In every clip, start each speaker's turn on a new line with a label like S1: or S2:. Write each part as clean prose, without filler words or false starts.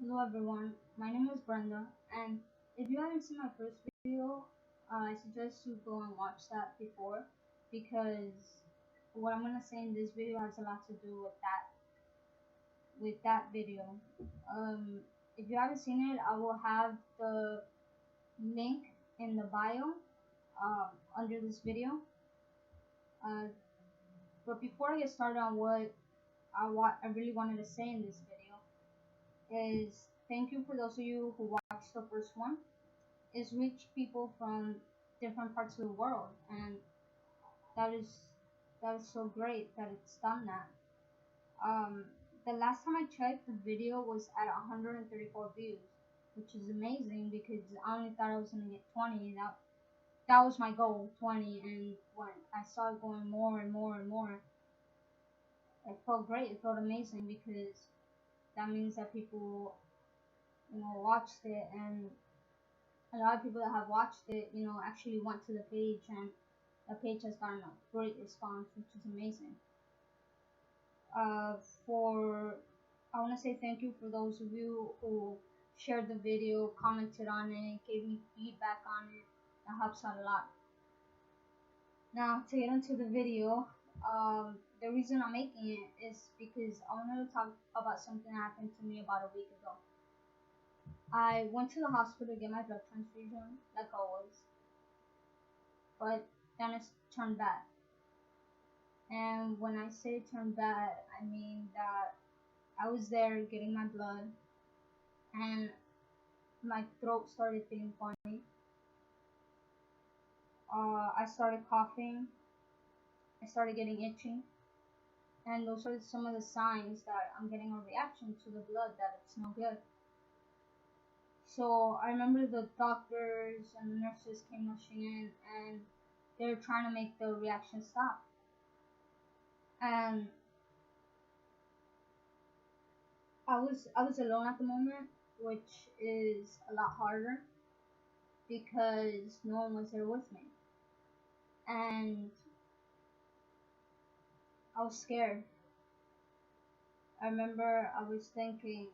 S1: Hello everyone, my name is Brenda, and if you haven't seen my first video, I suggest you go and watch that before, because what I'm gonna say in this video has a lot to do with that video. Um, if you haven't seen it, I will have the link in the bio under this video. Uh, but before I get started on what I really wanted to say in this video is thank you for those of you who watched the first one. It's reached people from different parts of the world, and that is that is so great that it's done that. Um, the last time I checked, the video was at 134 views, which is amazing because I only thought I was gonna get 20. That was my goal, 20, and when I saw it going more and more and more, it felt great. It felt amazing because that means that people, watched it, and a lot of people that have watched it, actually went to the page, and the page has gotten a great response, which is amazing. Uh, for I want to say thank you for those of you who shared the video, commented on it, gave me feedback on it. That helps out a lot. Now to get into the video, the reason I'm making it is because I wanted to talk about something that happened to me about a week ago. I went to the hospital to get my blood transfusion, like always, but then it turned bad. And when I say turned bad, I mean that I was there getting my blood, and my throat started feeling funny. I started coughing. I started getting itchy, and those are some of the signs that I'm getting a reaction to the blood, that it's no good. So I remember the doctors and the nurses came rushing in, and they were trying to make the reaction stop. And I was alone at the moment, which is a lot harder because no one was there with me, and I was scared. I remember I was thinking,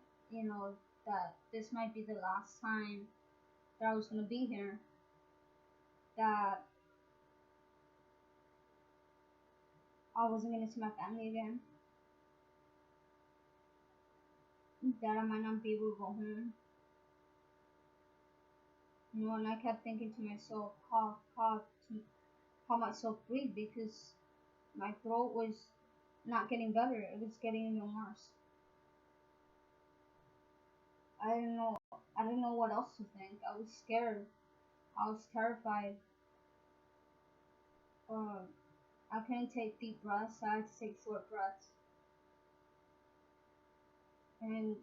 S1: that this might be the last time that I was gonna be here, that I wasn't gonna see my family again, that I might not be able to go home. And I kept thinking to myself, cough, cough, to help myself breathe because my throat was not getting better, it was getting even worse. I didn't know I didn't know what else to think. I was scared. I was terrified. Um, I couldn't take deep breaths. I had to take short breaths. And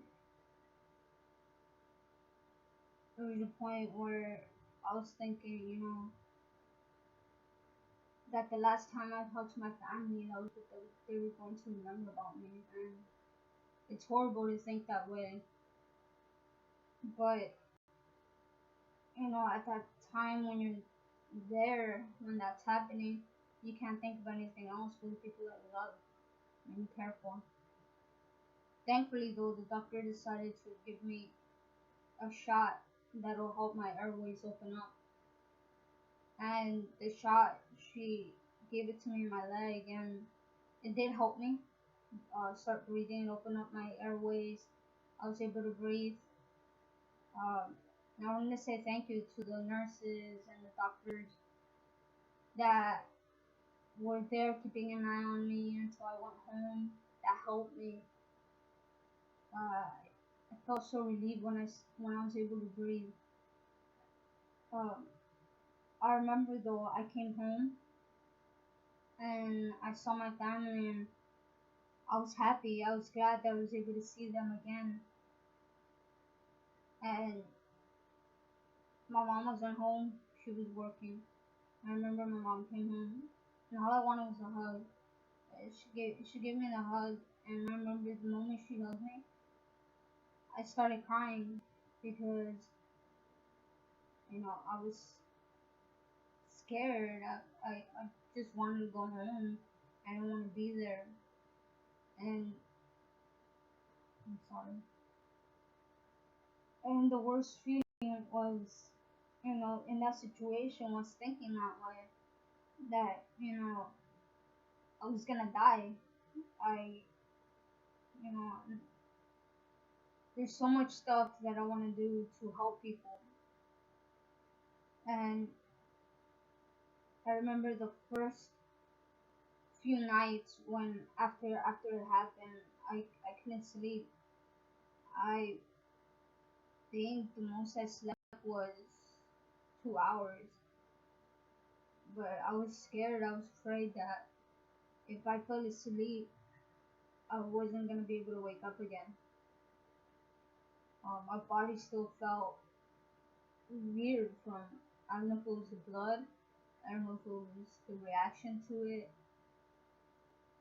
S1: there was a point where I was thinking, that the last time I talked to my family, that was what they were going to remember about me. And it's horrible to think that way. But, at that time when you're there, when that's happening, you can't think of anything else for the people that you love and you care for. Thankfully, though, the doctor decided to give me a shot that'll help my airways open up. And the shot, she gave it to me in my leg, and it did help me start breathing and open up my airways. I was able to breathe. And I wanted to say thank you to the nurses and the doctors that were there keeping an eye on me until I went home. That helped me. I felt so relieved when I was able to breathe. Um, I remember though, I came home and I saw my family, and I was happy. I was glad that I was able to see them again. And my mom wasn't home; she was working. I remember my mom came home, and all I wanted was a hug. She gave me the hug, and I remember the moment she hugged me, I started crying because I was scared. I just wanted to go home. I didn't want to be there, and I'm sorry. And the worst feeling was, in that situation was thinking that way, that, I was gonna die. I, you know, there's so much stuff that I want to do to help people. And I remember the first few nights when after it happened, I couldn't sleep. I think the most I slept was 2 hours. But I was scared. I was afraid that if I fell asleep, I wasn't gonna be able to wake up again. My body still felt weird from, I don't know if it was the blood, I don't know if it was the reaction to it,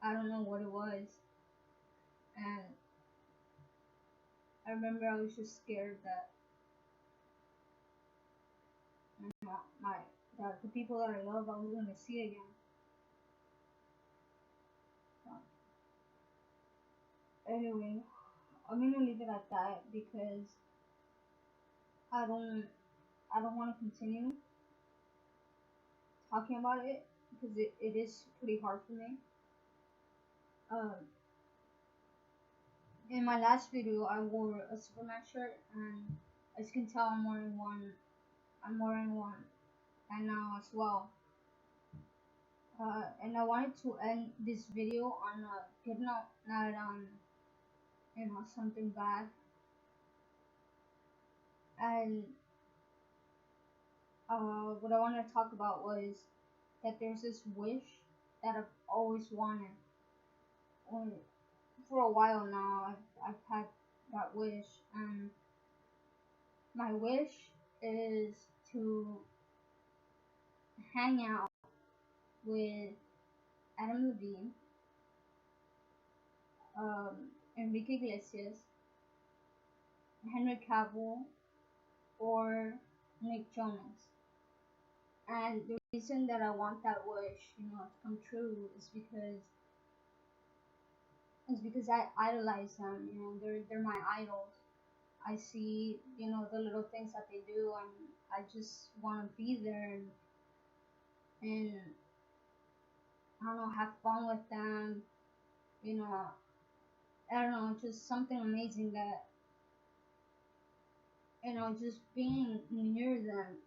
S1: I don't know what it was. And I remember I was just scared that, my that the people that I love I was gonna see again. So, anyway, I'm gonna leave it at that because I don't I don't want to continue talking about it because it is pretty hard for me. Um, in my last video, I wore a Superman shirt, and as you can tell, I'm wearing one. I'm wearing one, and now as well. And I wanted to end this video on a good note, not on, something bad. And what I wanted to talk about was that there's this wish that I've always wanted. Um, for a while now, I've had that wish, and my wish is to hang out with Adam Levine, Enrique Iglesias, Henry Cavill, or Nick Jonas. And the reason that I want that wish, to come true is because I idolize them. They're my idols. I see, the little things that they do, and I just want to be there, and I don't know, have fun with them. You know, I don't know, just something amazing that, just being near them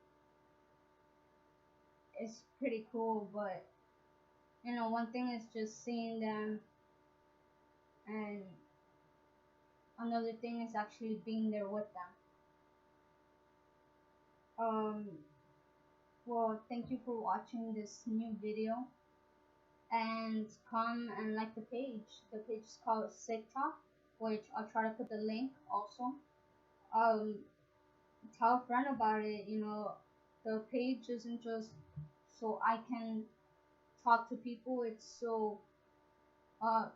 S1: is pretty cool. But one thing is just seeing them, and another thing is actually being there with them. Well, thank you for watching this new video, and come and like the page. The page is called Sick Talk, which I'll try to put the link also. Um, Tell a friend about it. The page isn't just so I can talk to people. It's so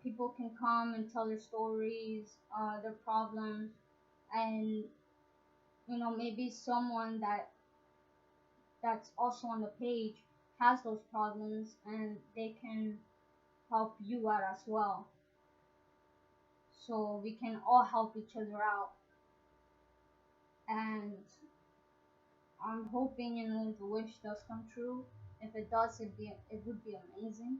S1: people can come and tell their stories, their problems, and maybe someone that's also on the page has those problems, and they can help you out as well. So we can all help each other out. And I'm hoping the wish does come true. If it does, it would be amazing.